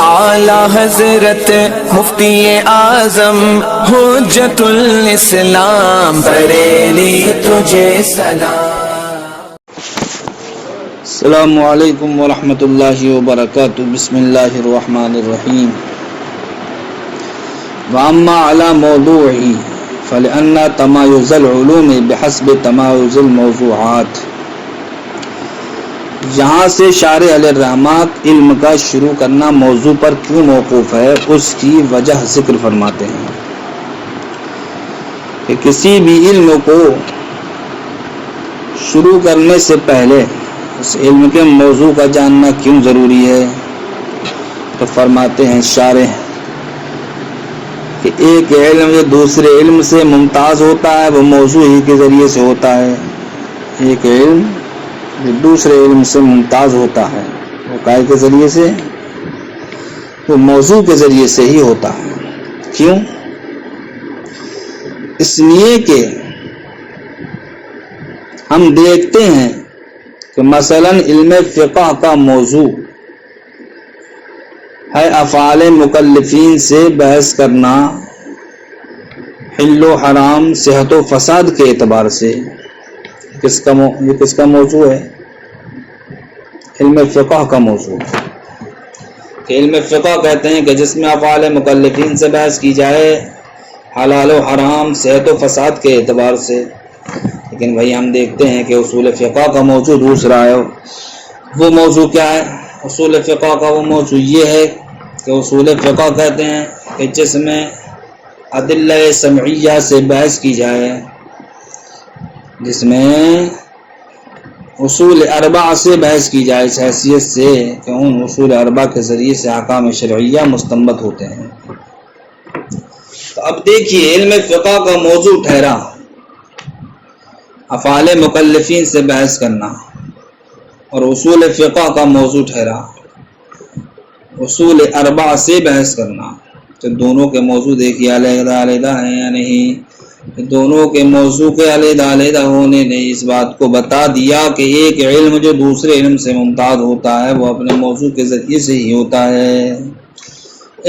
اعلی حضرت مفتی اعظم حجت الاسلام بریلی تجھے سلام۔ السلام علیکم ورحمۃ اللہ وبرکاتہ۔ بسم اللہ الرحمن الرحیم۔ واما علی موضوعی فلأن تمایز العلوم بحسب تمایز الموضوعات۔ یہاں سے شارح علیہ الرحمہ علم کا شروع کرنا موضوع پر کیوں موقوف ہے، اس کی وجہ ذکر فرماتے ہیں کہ کسی بھی علم کو شروع کرنے سے پہلے اس علم کے موضوع کا جاننا کیوں ضروری ہے۔ تو فرماتے ہیں شارح کہ ایک علم جو دوسرے علم سے ممتاز ہوتا ہے وہ موضوع ہی کے ذریعے سے ہوتا ہے۔ ایک علم جو دوسرے علم سے ممتاز ہوتا ہے وہ کائے کے ذریعے سے، وہ موضوع کے ذریعے سے ہی ہوتا ہے۔ کیوں؟ اس لیے کہ ہم دیکھتے ہیں کہ مثلا علم فقہ کا موضوع ہے افعال مکلفین سے بحث کرنا حل و حرام صحت و فساد کے اعتبار سے۔ یہ کس کا موضوع ہے؟ علم فقہ کا موضوع۔ کہ علم فقہ کہتے ہیں کہ جس میں افعال مکلفین سے بحث کی جائے حلال و حرام صحت و فساد کے اعتبار سے۔ لیکن بھائی ہم دیکھتے ہیں کہ اصول فقہ کا موضوع دوسرا ہے۔ وہ موضوع کیا ہے؟ اصول فقہ کا وہ موضوع یہ ہے کہ اصول فقہ کہتے ہیں کہ جس میں ادلہ سمعیہ سے بحث کی جائے، جس میں اصول اربع سے بحث کی جائے اس حیثیت سے کہ ان اصول اربع کے ذریعے سے احکام شرعیہ مستنبط ہوتے ہیں۔ تو اب دیکھیے علم فقہ کا موضوع ٹھہرا افعال مکلفین سے بحث کرنا، اور اصول فقہ کا موضوع ٹھہرا اصول اربع سے بحث کرنا۔ تو دونوں کے موضوع دیکھیے علیحدہ علیحدہ ہیں یا نہیں؟ دونوں کے موضوع کے علیحدہ علیحدہ ہونے نے اس بات کو بتا دیا کہ ایک علم جو دوسرے علم سے ممتاز ہوتا ہے وہ اپنے موضوع کے ذریعے سے ہی ہوتا ہے۔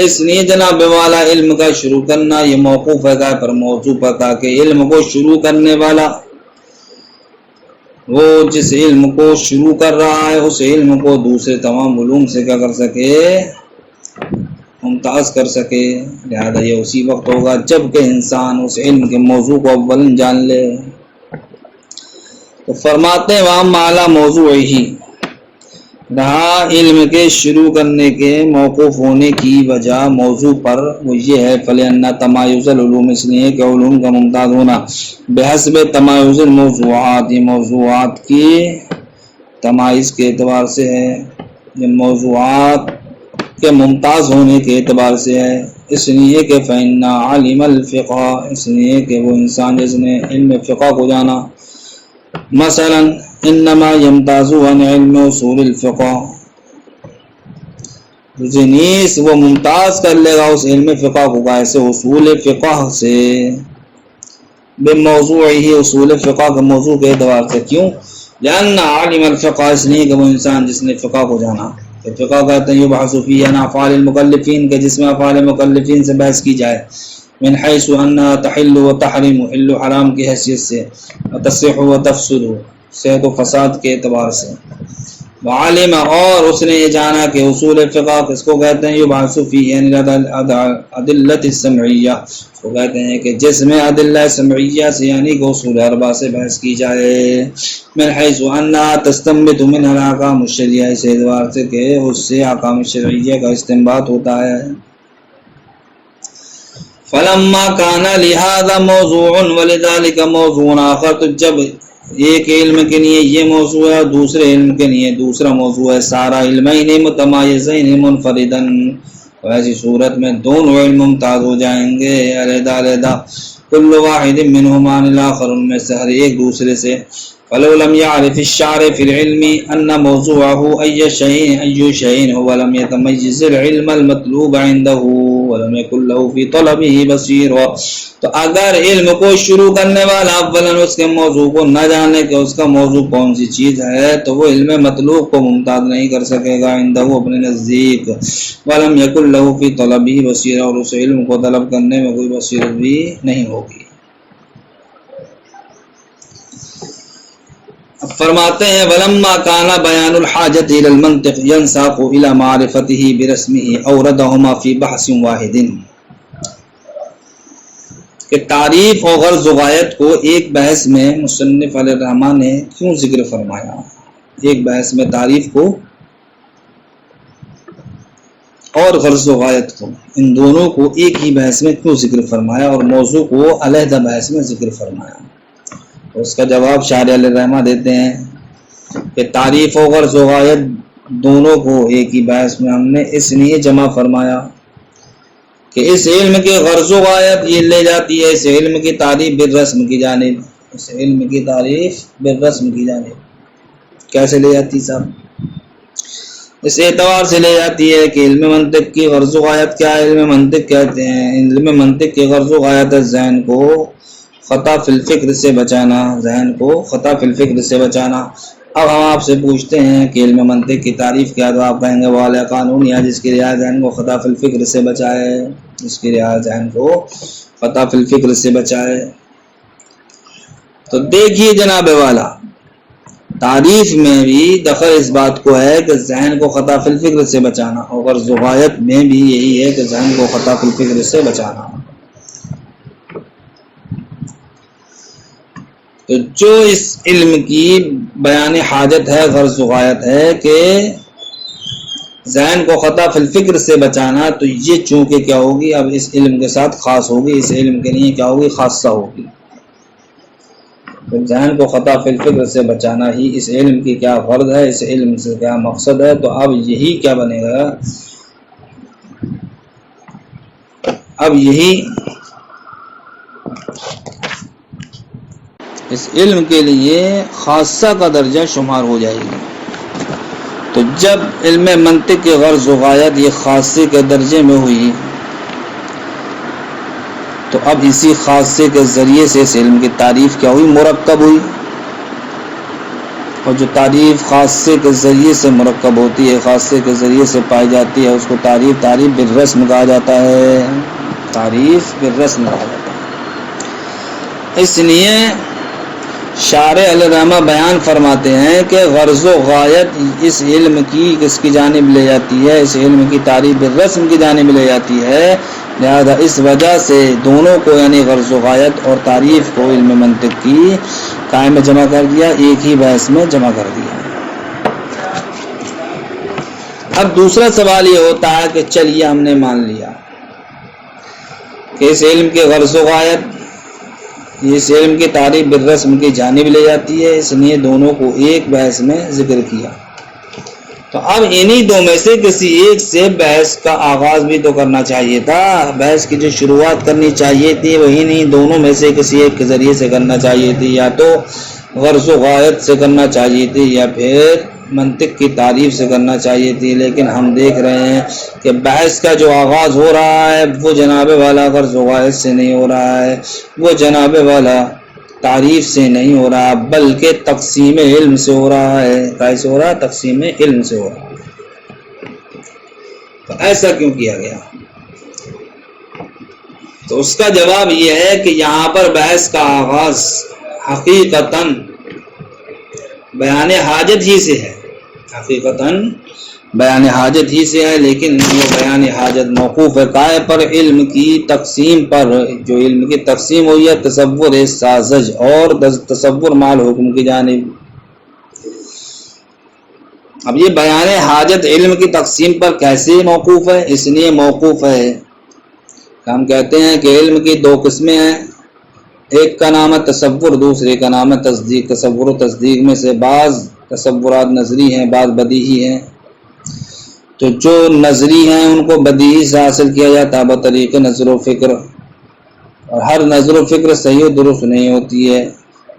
اس لیے جناب والا علم کا شروع کرنا یہ موقوف ہے پر موضوع پر، تاکہ علم کو شروع کرنے والا وہ جس علم کو شروع کر رہا ہے اس علم کو دوسرے تمام علوم سے کیا کر سکے، ممتاز کر سکے۔ لہذا یہ اسی وقت ہوگا جب کہ انسان اس علم کے موضوع کو اولاً جان لے۔ تو فرماتے ہیں وہاں مالا موضوع ہی رہا علم کے شروع کرنے کے موقوف ہونے کی وجہ موضوع پر وہ یہ ہے فلأن تمایز العلوم، اس لیے کہ علوم کا ممتاز ہونا بحسب تمایز الموضوعات، یہ موضوعات کی تمایز کے اعتبار سے ہے، یہ موضوعات کے ممتاز ہونے کے اعتبار سے ہے۔ اس لیے کہ فإن عالم الفقہ، اس لیے کہ وہ انسان جس نے علم فقہ کو جانا مثلا انما یمتاز عن علم اصول الفقہ، نیز وہ ممتاز کر لے گا اس علم فقہ کو کیسے؟ اصول فقہ سے، بے موضوع ہی اصول فقہ کا موضوع کے اعتبار سے۔ کیوں؟ لأن عالم الفقہ، اس لیے کہ وہ انسان جس نے فقہ کو جانا، فقہ کہتے ہیں یبحث فی عن افعال المکلفین، کے جس میں افعال مکلفین سے بحث کی جائے من حیث انہا تحل و تحرم، حل و حرام کی حیثیت سے، وتصح و تفسد، صحت و فساد کے اعتبار سے۔ وعالم، اور اس نے یہ جانا کہ اصول فقہ کس کو کہتے ہیں؟ یبحث فی عن ادلۃ السمعیہ، اس کو کہتے ہیں کہ جس میں ادلہ سمعیہ سے یعنی کہ اصول اربع سے بحث کی جائے من حیث انہا تستنبط منہا الاحکام الشرعیہ، اس اعتبار سے کہ اس سے احکام شرعیہ کا استنباط ہوتا ہے۔ فلما کان لہذا موضوع ولذلك موضوع آخر، تو جب ایک علم کے لیے یہ موضوع ہے اور دوسرے علم کے لیے دوسرا موضوع ہے، سارا علمین متمایزین منفردا، تو ایسی صورت میں دونوں علم ممتاز ہو جائیں گے علیحدہ علیحدہ، کل واحد منہما عن الآخر، ان میں سے ہر ایک دوسرے سے۔ فلو لم يعرف الشارع في العلم ان موضوعه اي شيء هو لم يتميز العلم المطلوب عنده ولم يكن له في طلبه بصير. تو اگر علم کو شروع کرنے والا اولاً اس کے موضوع کو نہ جانے کہ اس کا موضوع کون سی چیز ہے تو وہ علم مطلوب کو ممتاز نہیں کر سکے گا عندہ اپنے نزدیک. ولم يكن له في طلبه بصير، اور اس علم کو طلب کرنے میں کوئی بصیرت بھی نہیں ہوگی. فرماتے ہیں ولما کان بیان الحاجت الى المنطق ينساق الى معرفته برسمه اوردهما في بحث واحد، کہ تعریف اور غرض و غایت کو ایک بحث میں مصنف علیہ الرحمٰ نے کیوں ذکر فرمایا؟ ایک بحث میں تعریف کو اور غرض و غایت کو، ان دونوں کو ایک ہی بحث میں کیوں ذکر فرمایا اور موضوع کو علیحدہ بحث میں ذکر فرمایا؟ اس کا جواب شارح علیہ الرحمٰ دیتے ہیں کہ تعریف و غرض و غایت دونوں کو ایک ہی بحث میں ہم نے اس لیے جمع فرمایا کہ اس علم کے غرض و غایت یہ لے جاتی ہے اس علم کی تعریف بالرسم کی جانب. اس علم کی تعریف بالرسم کی جانب کیسے لے جاتی صاحب؟ اس اعتبار سے لے جاتی ہے کہ علم منطق کی غرض و غایت کیا ہے؟ علم منطق کہتے ہیں علم منطق کی غرض و غایت ذہن کو خطا فی الفکر سے بچانا، ذہن کو خطا فی الفکر سے بچانا. اب ہم آپ سے پوچھتے ہیں کہ علم منطق کی تعریف کیا؟ تو آپ کہیں گے وہ اعلی قانون یا جس کی رعایت ذہن کو خطا فی الفکر سے بچائے، جس کی رعایت ذہن کو خطا فی الفکر سے بچائے. تو دیکھیے جناب والا، تعریف میں بھی دخل اس بات کو ہے کہ ذہن کو خطا فی الفکر سے بچانا، اور غرض و غایت میں بھی یہی ہے کہ ذہن کو خطا فی الفکر سے بچانا. تو جو اس علم کی بیان حاجت ہے، غرض و غایت ہے کہ ذہن کو خطا فی الفکر سے بچانا، تو یہ چونکہ کیا ہوگی اب اس علم کے ساتھ خاص ہوگی، اس علم کے لیے کیا ہوگی؟ خاصہ ہوگی. تو ذہن کو خطا فی الفکر سے بچانا ہی اس علم کی کیا غرض ہے، اس علم سے کیا مقصد ہے. تو اب یہی کیا بنے گا؟ اب یہی اس علم کے لیے خاصہ کا درجہ شمار ہو جائے گی. تو جب علم منطق کی غرض و غایت یہ خاصے کے درجے میں ہوئی تو اب اسی خاصے کے ذریعے سے اس علم کی تعریف کیا ہوئی؟ مرکب ہوئی. اور جو تعریف خاصے کے ذریعے سے مرکب ہوتی ہے، خاصے کے ذریعے سے پائی جاتی ہے، اس کو تعریف بالرسم کہا جاتا ہے. تعریف بالرسم کہا جاتا ہے. اس لیے شارح علیہ الرحمٰ بیان فرماتے ہیں کہ غرض و غایت اس علم کی کس کی جانب لے جاتی ہے؟ اس علم کی تعریف بالرسم کی جانب لے جاتی ہے. لہذا اس وجہ سے دونوں کو یعنی غرض و غایت اور تعریف کو علم منطق کی قائم میں جمع کر دیا، ایک ہی بحث میں جمع کر دیا. اب دوسرا سوال یہ ہوتا ہے کہ چلیے ہم نے مان لیا کہ اس علم کے غرض و غایت اس علم کی تعریف بالرسم کی جانب لے جاتی ہے، اس لیے دونوں کو ایک بحث میں ذکر کیا. تو اب انہی دو میں سے کسی ایک سے بحث کا آغاز بھی تو کرنا چاہیے تھا. بحث کی جو شروعات کرنی چاہیے تھی وہی نہیں دونوں میں سے کسی ایک کے ذریعے سے کرنا چاہیے تھی، یا تو غرض و غایت سے کرنا چاہیے تھی یا پھر منطق کی تعریف سے کرنا چاہیے تھی. لیکن ہم دیکھ رہے ہیں کہ بحث کا جو آغاز ہو رہا ہے وہ جناب والا غرض و غایت سے نہیں ہو رہا ہے، وہ جناب والا تعریف سے نہیں ہو رہا، بلکہ تقسیم علم سے ہو رہا ہے. کیسے ہو رہا ہے؟ تقسیم علم سے ہو رہا ہے. تو ایسا کیوں کیا گیا؟ تو اس کا جواب یہ ہے کہ یہاں پر بحث کا آغاز حقیقتاً بیان حاجت ہی سے ہے، حقیقتاً بیان حاجت ہی سے ہے، لیکن وہ بیان حاجت موقوف ہے کائے پر؟ علم کی تقسیم پر. جو علم کی تقسیم ہوئی ہے تصور سازج اور تصور مال حکم کی جانب. اب یہ بیان حاجت علم کی تقسیم پر کیسے موقوف ہے؟ اس لیے موقوف ہے ہم کہتے ہیں کہ علم کی دو قسمیں ہیں، ایک کا نام ہے تصور، دوسرے کا نام ہے تصدیق. تصور و تصدیق میں سے بعض تصورات نظری ہیں، بعض بدیہی ہیں. تو جو نظری ہیں ان کو بدیہی سے حاصل کیا جاتا ہے بطریق نظر و فکر، اور ہر نظر و فکر صحیح و درست نہیں ہوتی ہے.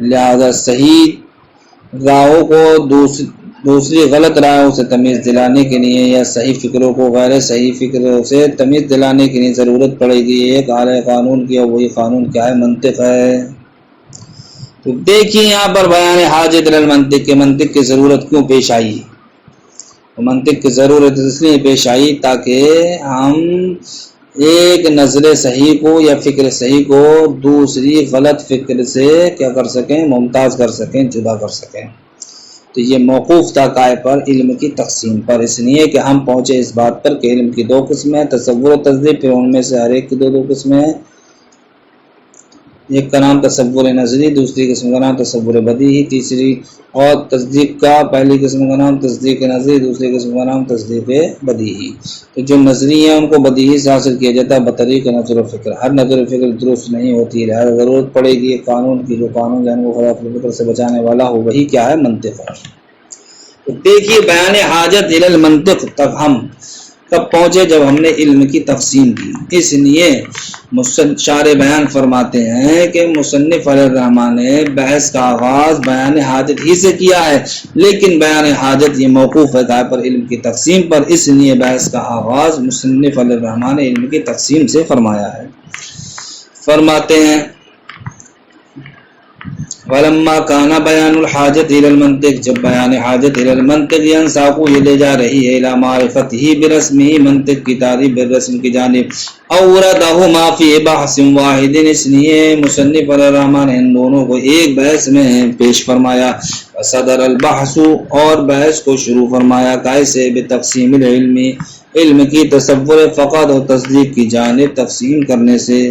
لہذا صحیح راہوں کو دوسری غلط رائےوں سے تمیز دلانے کے لیے یا صحیح فکروں کو غیر صحیح فکروں سے تمیز دلانے کے لیے ضرورت پڑے گی ایک اعلی قانون کی، اور وہی قانون کیا ہے؟ منطق ہے۔ تو دیکھیے یہاں پر بیان حاجت المنطق کے منطق کی ضرورت کیوں پیش آئی؟ منطق کی ضرورت اس لیے پیش آئی تاکہ ہم ایک نظر صحیح کو یا فکر صحیح کو دوسری غلط فکر سے کیا کر سکیں؟ ممتاز کر سکیں، جدا کر سکیں۔ تو یہ موقوف تھا کائے پر؟ علم کی تقسیم پر، اس لیے کہ ہم پہنچے اس بات پر کہ علم کی دو قسمیں، تصور و تصدیق، پھر ان میں سے ہر ایک کی دو قسمیں ہیں۔ ایک کا نام تصور نظری، دوسری قسم کا نام تصور بدیہی، تیسری اور تصدیق کا پہلی قسم کا نام تصدیق نظری، دوسری قسم کا نام تصدیق بدیہی۔ تو جو نظری ہیں ان کو بدیہی سے حاصل کیا جاتا ہے بطریق نظر و فکر۔ ہر نظر و فکر درست نہیں ہوتی، لہذا ضرورت پڑے گی ایک قانون کی، جو قانون ذہن کو خلاف فکر سے بچانے والا ہو، وہی کیا ہے؟ منطق ہے۔ تو دیکھیے بیان حاجت الی المنطق تک ہم کب پہنچے؟ جب ہم نے علم کی تقسیم کی۔ اس لیے شارح بیان فرماتے ہیں کہ مصنف علیہ الرحمٰن نے بحث کا آغاز بیان حاجت ہی سے کیا ہے، لیکن بیان حاجت یہ موقوف ہے دائیں پر علم کی تقسیم پر، اس لیے بحث کا آغاز مصنف علیہ الرحمٰن نے علم کی تقسیم سے فرمایا ہے۔ فرماتے ہیں وَلَمَّا كَانَ بَيَانُ الْحَاجَةِ إِلَى الْمَنْطِقِ، جب بیان حاجت الی المنطق ينساق یہ لے جا رہی ہے الی معرفته برسمه، منطق کی تعریف بالرسم کی جانب، اورده ما فی بحث واحد، اس لیے مصنف علیہ الرحمٰن نے ان دونوں کو ایک بحث میں پیش فرمایا۔ صدر البحث، اور بحث کو شروع فرمایا کیسے؟ بتقسیم العلم، علم کی تصور فقط اور تصدیق کی جانب تقسیم کرنے سے۔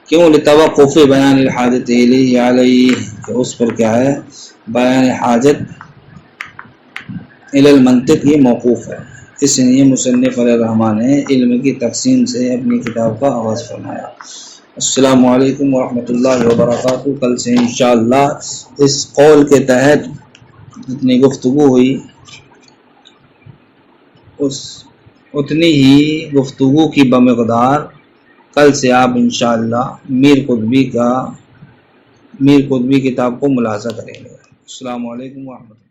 کیوں؟ لتوقف بیان الحاجت الیہ علیہ، کہ اس پر کیا ہے؟ بیان حاجت الی المنطق یہ موقوف ہے، اس لیے مصنف علیہ الرحمٰن نے علم کی تقسیم سے اپنی کتاب کا آغاز فرمایا۔ السلام علیکم ورحمۃ اللہ وبرکاتہ۔ کل سے انشاءاللہ اس قول کے تحت جتنی گفتگو ہوئی اتنی ہی گفتگو کی بمقدار کل سے آپ انشاءاللہ میر قطبی کتاب کو ملاحظہ کریں گے۔ السلام علیکم ورحمۃ اللہ۔